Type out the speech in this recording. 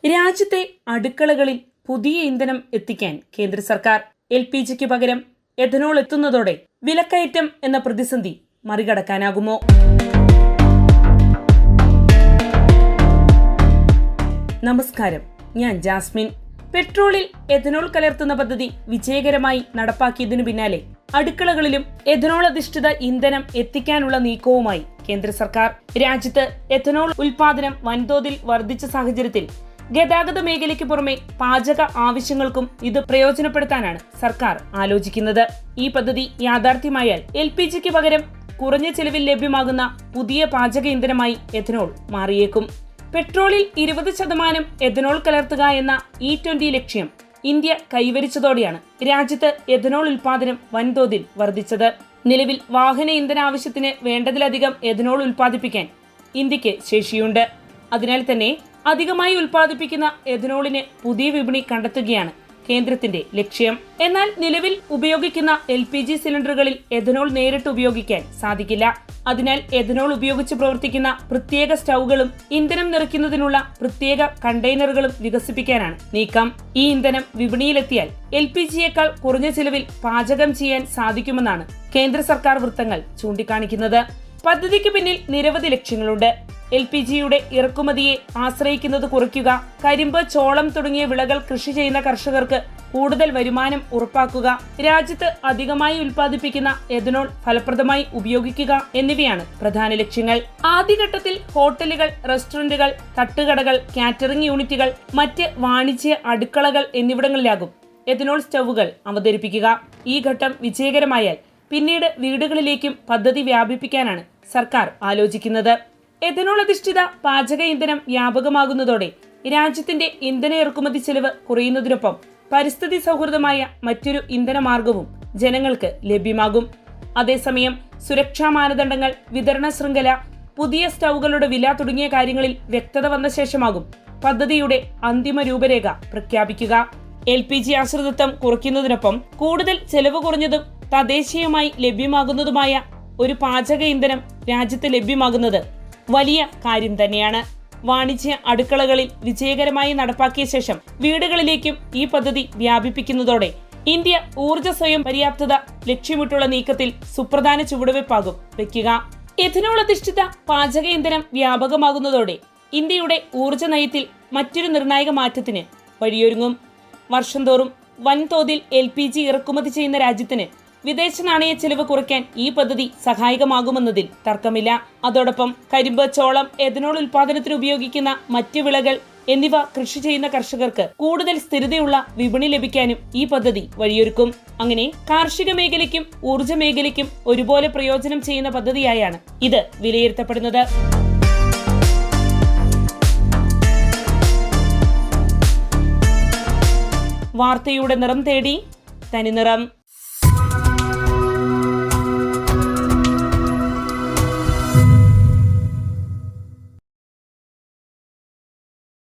രാജ്യത്തെ അടുക്കളകളിൽ പുതിയ ഇന്ധനം എത്തിക്കാൻ കേന്ദ്ര സർക്കാർ LPGക്ക് പകരം എഥനോൾ എത്തുന്നതോടെ വിലക്കയറ്റം എന്ന പ്രതിസന്ധി മറികടക്കാനാകുമോ? നമസ്കാരം, ഞാൻ ജാസ്മിൻ. പെട്രോളിൽ എഥനോൾ കലർത്തുന്ന പദ്ധതി വിജയകരമായി നടപ്പാക്കിയതിനു പിന്നാലെ അടുക്കളകളിലും എഥനോൾ അധിഷ്ഠിത ഇന്ധനം എത്തിക്കാനുള്ള നീക്കവുമായി കേന്ദ്ര സർക്കാർ. രാജ്യത്ത് എഥനോൾ ഉൽപാദനം വൻതോതിൽ വർദ്ധിച്ച സാഹചര്യത്തിൽ ഗതാഗത മേഖലയ്ക്ക് പുറമെ പാചക ആവശ്യങ്ങൾക്കും ഇത് പ്രയോജനപ്പെടുത്താനാണ് സർക്കാർ ആലോചിക്കുന്നത്. ഈ പദ്ധതി യാഥാർത്ഥ്യമായാൽ LPGക്ക് പകരം കുറഞ്ഞ ചെലവിൽ ലഭ്യമാകുന്ന പുതിയ പാചക ഇന്ധനമായി എഥനോൾ മാറിയേക്കും. പെട്രോളിൽ 20% എഥനോൾ കലർത്തുക എന്ന E20 ലക്ഷ്യം ഇന്ത്യ കൈവരിച്ചതോടെയാണ് രാജ്യത്ത് എഥനോൾ ഉൽപാദനം വൻതോതിൽ വർദ്ധിച്ചത്. നിലവിൽ വാഹന ഇന്ധന ആവശ്യത്തിന് വേണ്ടതിലധികം എഥനോൾ ഉൽപ്പാദിപ്പിക്കാൻ ഇന്ത്യക്ക് ശേഷിയുണ്ട്. അതിനാൽ തന്നെ അധികമായി ഉൽപ്പാദിപ്പിക്കുന്ന എഥനോളിന് പുതിയ വിപണി കണ്ടെത്തുകയാണ് കേന്ദ്രത്തിന്റെ ലക്ഷ്യം. എന്നാൽ നിലവിൽ ഉപയോഗിക്കുന്ന LPG സിലിണ്ടറുകളിൽ എഥനോൾ നേരിട്ട് ഉപയോഗിക്കാൻ സാധിക്കില്ല. അതിനാൽ എഥനോൾ ഉപയോഗിച്ച് പ്രവർത്തിക്കുന്ന പ്രത്യേക സ്റ്റൗകളും ഇന്ധനം നിറയ്ക്കുന്നതിനുള്ള പ്രത്യേക കണ്ടെയ്നറുകളും വികസിപ്പിക്കാനാണ് നീക്കം. ഈ ഇന്ധനം വിപണിയിലെത്തിയാൽ LPGയേക്കാൾ കുറഞ്ഞ ചിലവിൽ പാചകം ചെയ്യാൻ സാധിക്കുമെന്നാണ് കേന്ദ്ര സർക്കാർ വൃത്തങ്ങൾ ചൂണ്ടിക്കാണിക്കുന്നത്. പദ്ധതിക്ക് പിന്നിൽ നിരവധി ലക്ഷ്യങ്ങളുണ്ട്. LPGയുടെ ഇറക്കുമതിയെ ആശ്രയിക്കുന്നത് കുറയ്ക്കുക, കരിമ്പ്, ചോളം തുടങ്ങിയ വിളകൾ കൃഷി ചെയ്യുന്ന കർഷകർക്ക് കൂടുതൽ വരുമാനം ഉറപ്പാക്കുക, രാജ്യത്ത് അധികമായി ഉൽപ്പാദിപ്പിക്കുന്ന എഥനോൾ ഫലപ്രദമായി ഉപയോഗിക്കുക എന്നിവയാണ് പ്രധാന ലക്ഷ്യങ്ങൾ. ആദ്യഘട്ടത്തിൽ ഹോട്ടലുകൾ, റെസ്റ്റോറന്റുകൾ, തട്ടുകടകൾ, കാറ്ററിംഗ് യൂണിറ്റുകൾ, മറ്റ് വാണിജ്യ അടുക്കളകൾ എന്നിവിടങ്ങളിലാകും എഥനോൾ സ്റ്റൗകൾ അവതരിപ്പിക്കുക. ഈ ഘട്ടം വിജയകരമായാൽ പിന്നീട് വീടുകളിലേക്കും പദ്ധതി വ്യാപിപ്പിക്കാനാണ് സർക്കാർ ആലോചിക്കുന്നത്. എഥനോൾ അധിഷ്ഠിത പാചക ഇന്ധനം വ്യാപകമാകുന്നതോടെ രാജ്യത്തിന്റെ ഇന്ധന ഇറക്കുമതി ചെലവ് കുറയുന്നതിനൊപ്പം പരിസ്ഥിതി സൗഹൃദമായ മറ്റൊരു ഇന്ധന മാർഗവും ജനങ്ങൾക്ക് ലഭ്യമാകും. അതേസമയം സുരക്ഷാ മാനദണ്ഡങ്ങൾ, വിതരണ ശൃംഖല, പുതിയ സ്റ്റൗകളുടെ വില തുടങ്ങിയ കാര്യങ്ങളിൽ വ്യക്തത വന്ന ശേഷമാകും പദ്ധതിയുടെ അന്തിമ രൂപരേഖ പ്രഖ്യാപിക്കുക. LPG ആശ്രിതത്വം കുറയ്ക്കുന്നതിനൊപ്പം കൂടുതൽ ചെലവ് കുറഞ്ഞതും തദ്ദേശീയമായി ലഭ്യമാകുന്നതുമായ ഒരു പാചക ഇന്ധനം രാജ്യത്ത് ലഭ്യമാകുന്നത് വലിയ കാര്യം തന്നെയാണ്. വാണിജ്യ അടുക്കളകളിൽ വിജയകരമായി നടപ്പാക്കിയ ശേഷം വീടുകളിലേക്കും ഈ പദ്ധതി വ്യാപിപ്പിക്കുന്നതോടെ ഇന്ത്യ ഊർജ്ജ സ്വയം പര്യാപ്തത ലക്ഷ്യമിട്ടുള്ള നീക്കത്തിൽ സുപ്രധാന ചുവടുവയ്പാകും വയ്ക്കുക. എഥനോൾ അധിഷ്ഠിത പാചക ഇന്ധനം വ്യാപകമാകുന്നതോടെ ഇന്ത്യയുടെ ഊർജ്ജ നയത്തിൽ മറ്റൊരു നിർണായക മാറ്റത്തിന് വഴിയൊരുങ്ങും. വർഷം തോറും വൻതോതിൽ LPG ഇറക്കുമതി ചെയ്യുന്ന രാജ്യത്തിന് വിദേശ നാണയ ചെലവ് കുറയ്ക്കാൻ ഈ പദ്ധതി സഹായകമാകുമെന്നതിൽ തർക്കമില്ല. അതോടൊപ്പം കരിമ്പ്, ചോളം, എഥനോൾ ഉൽപാദനത്തിന് ഉപയോഗിക്കുന്ന മറ്റ് വിളകൾ എന്നിവ കൃഷി ചെയ്യുന്ന കർഷകർക്ക് കൂടുതൽ സ്ഥിരതയുള്ള വിപണി ലഭിക്കാനും ഈ പദ്ധതി വഴിയൊരുക്കും. അങ്ങനെ കാർഷിക മേഖലയ്ക്കും ഊർജ്ജ മേഖലയ്ക്കും ഒരുപോലെ പ്രയോജനം ചെയ്യുന്ന പദ്ധതിയായാണ് ഇത് വിലയിരുത്തപ്പെടുന്നത്. വാർത്തയുടെ നിറം തേടി തനിനിറം.